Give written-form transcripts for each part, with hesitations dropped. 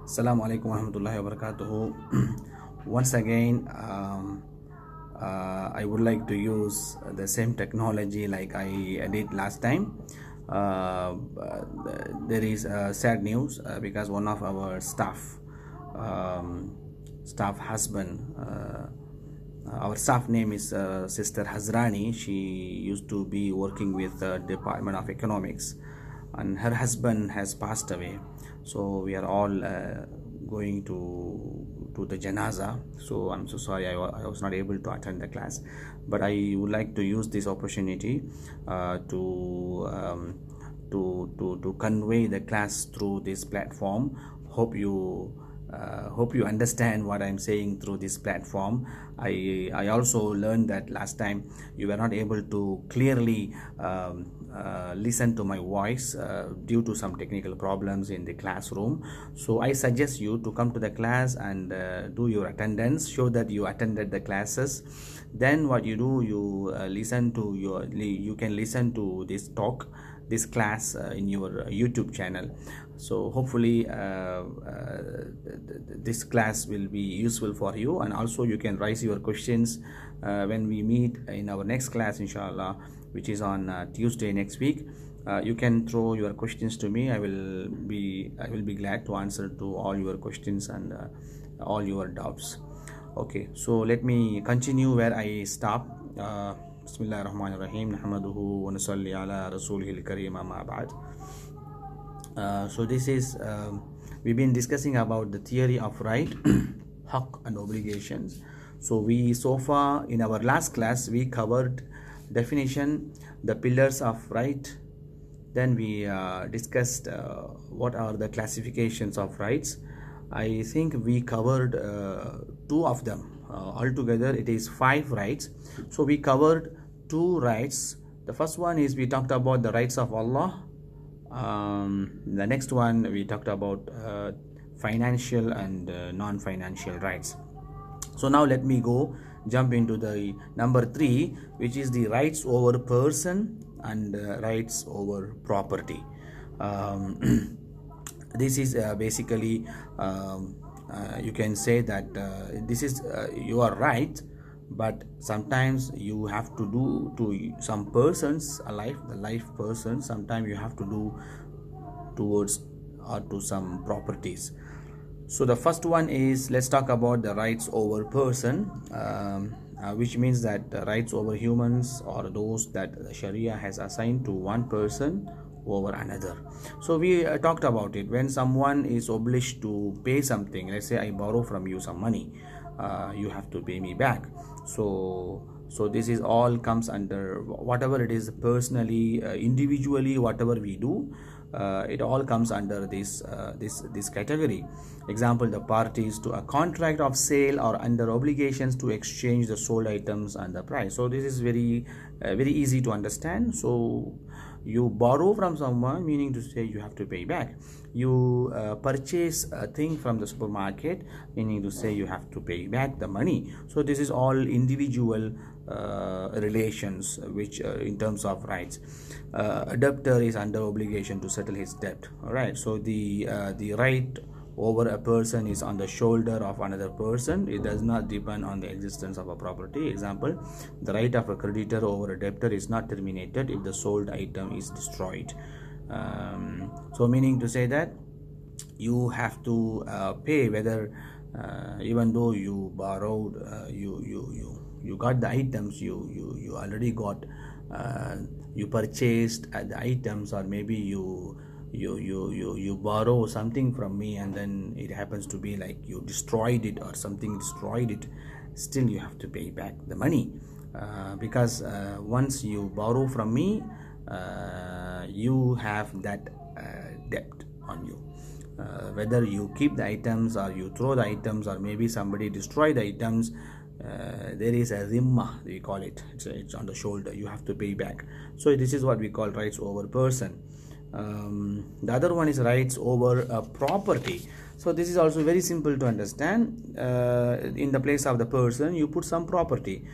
Assalamu alaikum warahmatullahi wabarakatuh. Once again, I would like to use the same technology like I did last time. Uh, there is sad news because one of our staff husband, our staff name is Sister Hazrani. She used to be working with the Department of Economics, and her husband has passed away. So we are all going to the janaza. So I'm so sorry I was not able to attend the class, but I would like to use this opportunity to convey the class through this platform. Hope you understand what I'm saying through this platform. I also learned that last time you were not able to clearly listen to my voice due to some technical problems in the classroom. So I suggest you to come to the class and do your attendance, show that you attended the classes. Then what you do, you you can listen to this class in your YouTube channel. So hopefully this class will be useful for you, and also you can raise your questions when we meet in our next class, inshallah, which is on Tuesday next week. You can throw your questions to me. I will be glad to answer to all your questions and all your doubts. Okay, so let me continue where I stop. Bismillah ar-Rahman ar-Rahim. Nahmaduhu wa nusalli ala rasulihil kareem amma ba'd. So this is we've been discussing about the theory of right, haqq and obligations. So far in our last class we covered definition, the pillars of right. Then we discussed what are the classifications of rights. I think we covered two of them. Altogether it is 5 rights. So we covered 2 rights. The first one is we talked about the rights of Allah. The next one we talked about financial and non-financial rights. So now let me jump into the number 3, which is the rights over person and rights over property. This is basically you can say that this is you are right, but sometimes you have to do to some persons alive, the life person, sometimes you have to do towards or to some properties. So the first one is, let's talk about the rights over person, which means that the rights over humans are those that the Sharia has assigned to one person over another. So we talked about it. When someone is obliged to pay something, let's say I borrow from you some money, you have to pay me back. So this is all comes under whatever it is personally, individually, whatever we do, it all comes under this category. Example, the parties to a contract of sale or under obligations to exchange the sold items and the price. So this is very easy to understand. So you borrow from someone, meaning to say you have to pay back. You purchase a thing from the supermarket, meaning to say you have to pay back the money. So this is all individual relations, which in terms of rights, a debtor is under obligation to settle his debt. All right, so the right over a person is on the shoulder of another person. It does not depend on the existence of a property. Example, the right of a creditor over a debtor is not terminated if the sold item is destroyed. So meaning to say that you have to pay, whether even though you borrowed, you got the items, you already got, you purchased the items, or maybe you borrow something from me and then it happens to be like you destroyed it or something destroyed it, still you have to pay back the money, because once you borrow from me, you have that debt on you. Whether you keep the items or you throw the items or maybe somebody destroy the items, there is a zimma, we call it. It's on the shoulder, you have to pay back. So this is what we call rights over person. The other one is rights over property. So this is also very simple to understand. In the place of the person, you put some property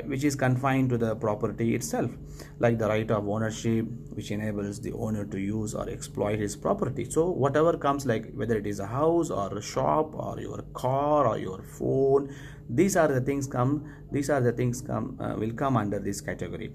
which is confined to the property itself, like the right of ownership, which enables the owner to use or exploit his property. So whatever comes, like whether it is a house or a shop or your car or your phone, these are the things come will come under this category.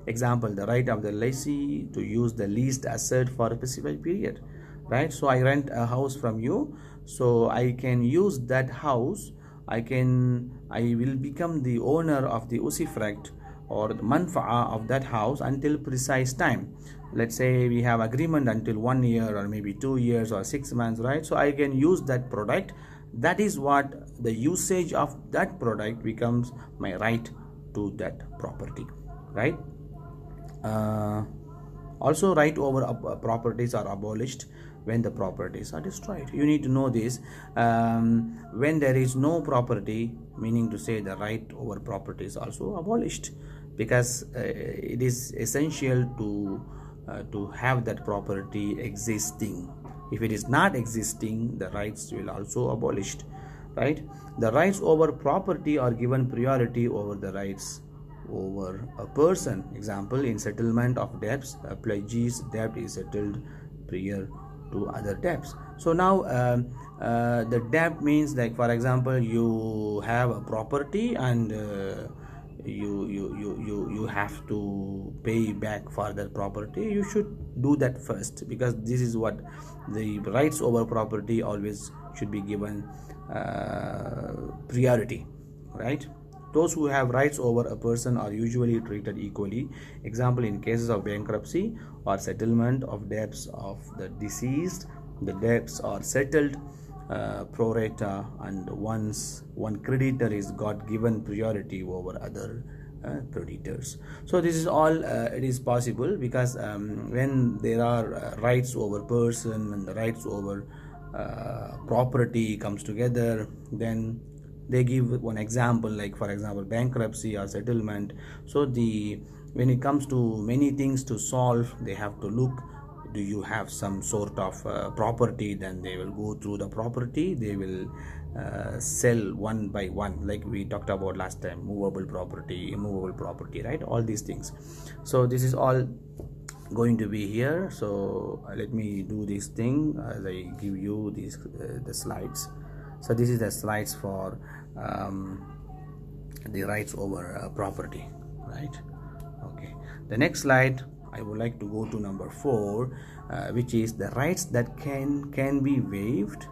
Example, the right of the lessee to use the leased asset for a specified period, right? So I rent a house from you, so I can use that house. I will become the owner of the usufruct or the manfa'a of that house until precise time. Let's say we have agreement until 1 year or maybe 2 years or 6 months, right? So I can use that product. That is what the usage of that product becomes my right to that property, right? Also, right over properties are abolished when the properties are destroyed. You need to know this. When there is no property, meaning to say the right over property is also abolished, because it is essential to have that property existing. If it is not existing, the rights will also abolished, right? The rights over property are given priority over the rights over a person. Example, in settlement of debts, a pledgee's debt is settled prior to other debts. So now the debt means, like for example, you have a property and you have to pay back for that property. You should do that first, because this is what the rights over property always should be given priority, right? Those who have rights over a person are usually treated equally. Example, in cases of bankruptcy or settlement of debts of the deceased, the debts are settled pro rata, and once one creditor is got given priority over other creditors. So this is all it is possible, because when there are rights over person and the rights over property comes together, then they give one example, like for example bankruptcy or settlement. So when it comes to many things to solve, they have to look, do you have some sort of property? Then they will go through the property, they will sell one by one, like we talked about last time, movable property, immovable property, right? All these things. So this is all going to be here. So let me do this thing as I give you these the slides. So this is the slides for the rights over property, right? Okay, the next slide I would like to go to number 4, which is the rights that can be waived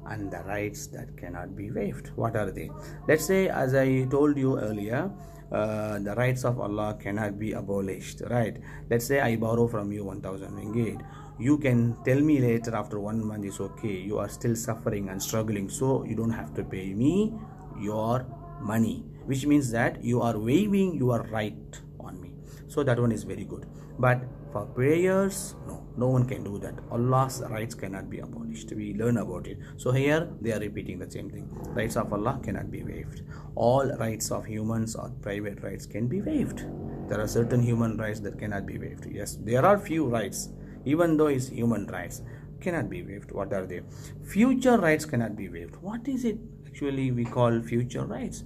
and the rights that cannot be waived. What are they? Let's say, as I told you earlier, the rights of Allah cannot be abolished, right? Let's say I borrow from you 1000 ringgit. You can tell me later after 1 month, it's okay, you are still suffering and struggling, so you don't have to pay me your money, which means that you are waiving your right on me. So that one is very good. But for prayers, no one can do that. Allah's rights cannot be abolished. We learn about it. So here they are repeating the same thing. Rights of Allah cannot be waived. All rights of humans or private rights can be waived. There are certain human rights that cannot be waived. Yes, there are few rights, even though it's human rights, cannot be waived. What are they? Future rights cannot be waived. What is it actually we call future rights?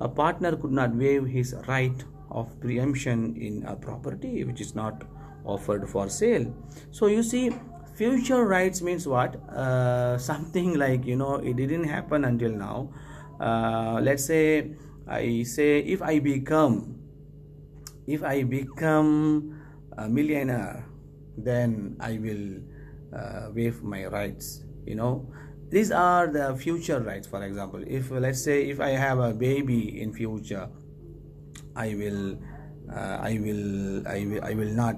A partner could not waive his right of preemption in a property which is not offered for sale. So you see, future rights means what? Something like, it didn't happen until now. Let's say I say, if I become a millionaire, then I will waive my rights. These are the future rights. For example, if let's say if I have a baby in future, I will not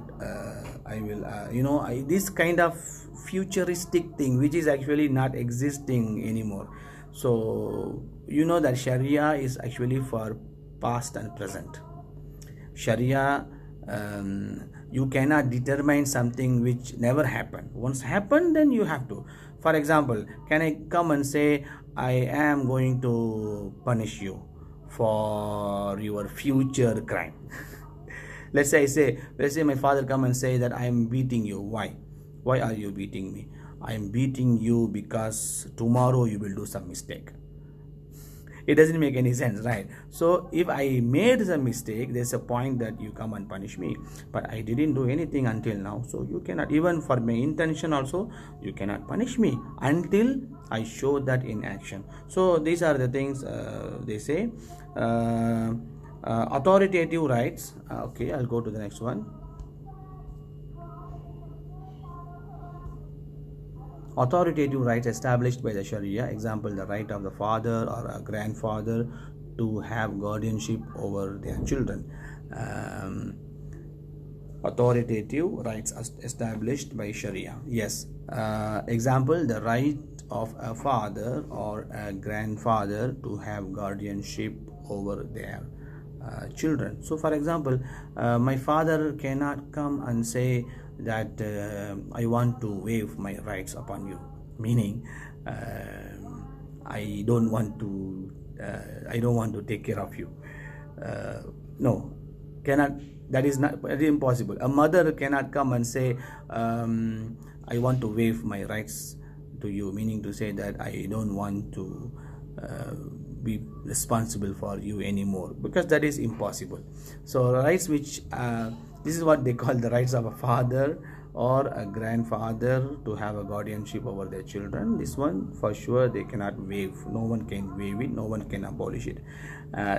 this kind of futuristic thing which is actually not existing anymore. So that Sharia is actually for past and present. Sharia, you cannot determine something which never happened. Once happened, then you have to. For example, can I come and say, I am going to punish you for your future crime? let's say my father come and say that I am beating you. Why are you beating me? I am beating you because tomorrow you will do some mistake. It doesn't make any sense, right? So if I made some mistake, there's a point that you come and punish me, but I didn't do anything until now, so you cannot, even for my intention also, you cannot punish me until I show that in action. So these are the things they say. Authoritative rights. Okay, I'll go to the next one. Authoritative rights established by the Sharia. Example, the right of the father or a grandfather to have guardianship over their children. Authoritative rights established by Sharia. Yes. Example, the right of a father or a grandfather to have guardianship over their children. So for example, my father cannot come and say that I want to waive my rights upon you, meaning I don't want to take care of you. No, cannot. That is not, very impossible. A mother cannot come and say I want to waive my rights to you, meaning to say that I don't want to be responsible for you anymore, because that is impossible. So rights which this is what they call the rights of a father or a grandfather to have a guardianship over their children. This one for sure they cannot waive. No one can waive it, no one can abolish it.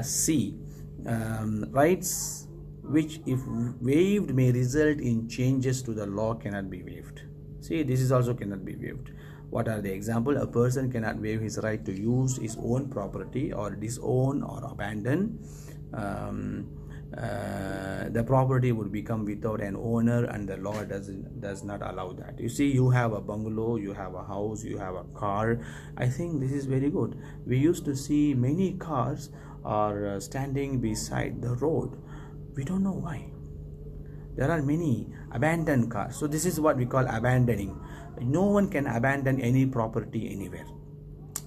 C, rights which if waived may result in changes to the law cannot be waived. See, this is also cannot be waived. What are the example? A person cannot waive his right to use his own property or disown or abandon. The property would become without an owner, and the law does not allow that. You see, you have a bungalow, you have a house, you have a car. I think this is very good. We used to see many cars are standing beside the road. We don't know why. There are many abandoned cars. So this is what we call abandoning. No one can abandon any property anywhere.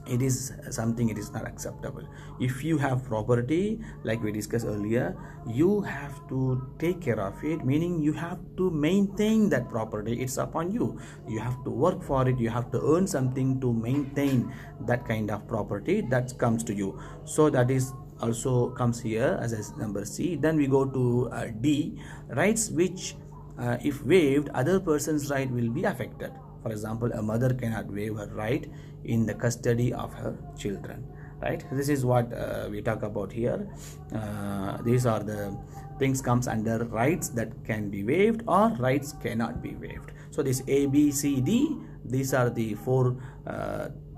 It is something, it is not acceptable. If you have property, like we discussed earlier, you have to take care of it, meaning you have to maintain that property. It's upon you. You have to work for it. You have to earn something to maintain that kind of property that comes to you. So that is also comes here as a number C. Then we go to D, rights which if waived, other person's right will be affected. For example, a mother cannot waive her right in the custody of her children, right? This is what we talk about here. These are the things comes under rights that can be waived or rights cannot be waived. So this A, B, C, D, these are the four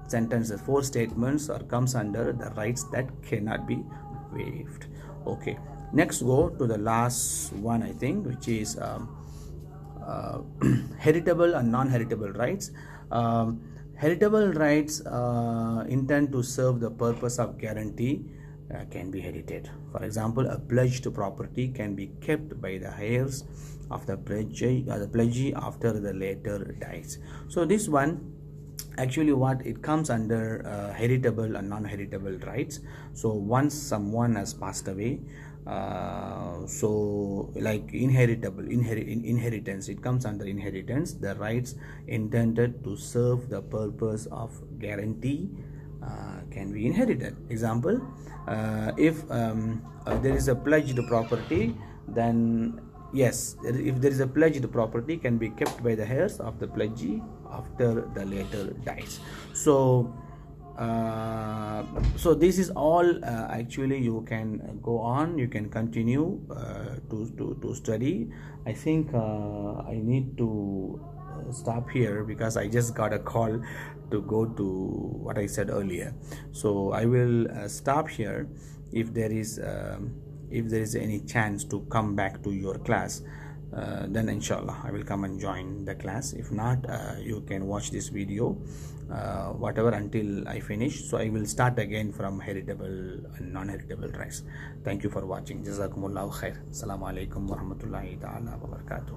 sentences, four statements, or comes under the rights that cannot be waived. Okay, next go to the last one, I think, which is heritable and non-heritable rights. Heritable rights intend to serve the purpose of guarantee can be herited. For example, a pledged property can be kept by the heirs of the pledgee after the later dies. So this one, actually what it comes under heritable and non-heritable rights. So once someone has passed away, so like inheritance, it comes under inheritance. The rights intended to serve the purpose of guarantee can be inherited. Example, if there is a pledged property, then yes, if there is a pledged property can be kept by the heirs of the pledgee after the later dies. So so this is all. Actually you can go on, you can continue to study. I think I need to stop here because I just got a call to go to what I said earlier. So I will stop here. If there is any chance to come back to your class, then inshallah I will come and join the class. If not, you can watch this video whatever until I finish. So I will start again from heritable and non-heritable rights. Thank you for watching. Jazakumullahu khair. Assalamu alaikum wa rahmatullahi ta'ala wa barakatuh.